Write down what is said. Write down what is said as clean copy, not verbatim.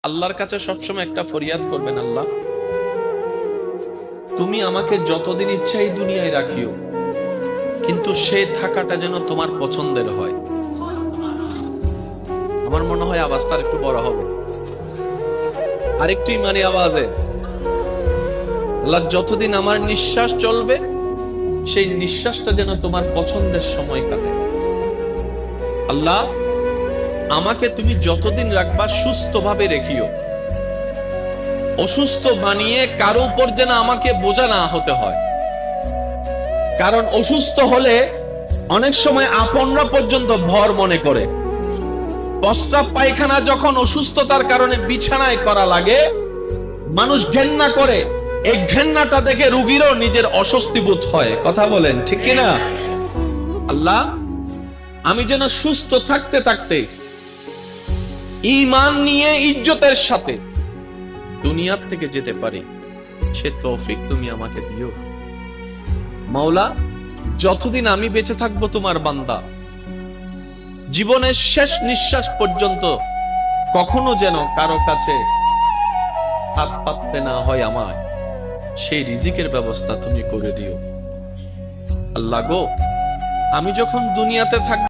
আল্লাহর কাছে সবসময় একটা ফরিয়াদ করবেন, আল্লাহ তুমি আমাকে যতদিন ইচ্ছা এই দুনিয়ায় রাখিও, কিন্তু সে থাকাটা যেন তোমার পছন্দের হয়। আমার মনে হয় আওয়াজটা একটু বড় হবে, আরেকটু ইমানি আওয়াজে। আল্লাহ যতদিন আমার নিঃশ্বাস চলবে, সেই নিঃশ্বাসটা যেন তোমার পছন্দের সময় কাটে। আল্লাহ আমাকে তুমি যতদিন রাখবা সুস্থভাবে রেখিও, অসুস্থ বানিয়ে কারো উপর যেন আমাকে বোঝা না হতে হয়। কারণ অসুস্থ হলে অনেক সময় আপনরা পর্যন্ত ভর মনে করে। প্রস্রাব পায়খানা যখন অসুস্থতার কারণে বিছানায় করা লাগে, মানুষ ঘেন্না করে। এই ঘেন্নাটা দেখে রোগীরও নিজের অস্বস্তি বোধ হয়। কথা বলেন ঠিক কিনা? আল্লাহ আমি যেন সুস্থ থাকতে থাকতে ঈমান নিয়ে ইজ্জতের সাথে দুনিয়ার থেকে যেতে পারি, সে তৌফিক তুমি আমাকে দিও। মাওলা যতদিন আমি বেঁচে থাকবো তোমার বান্দা, জীবনের শেষ নিঃশ্বাস পর্যন্ত কখনো যেন কারো কাছে হাত পাততে না হয় আমার, সেই রিজিকের ব্যবস্থা তুমি করে দিও। আল্লাহ গো, আমি যখন দুনিয়াতে থাকবো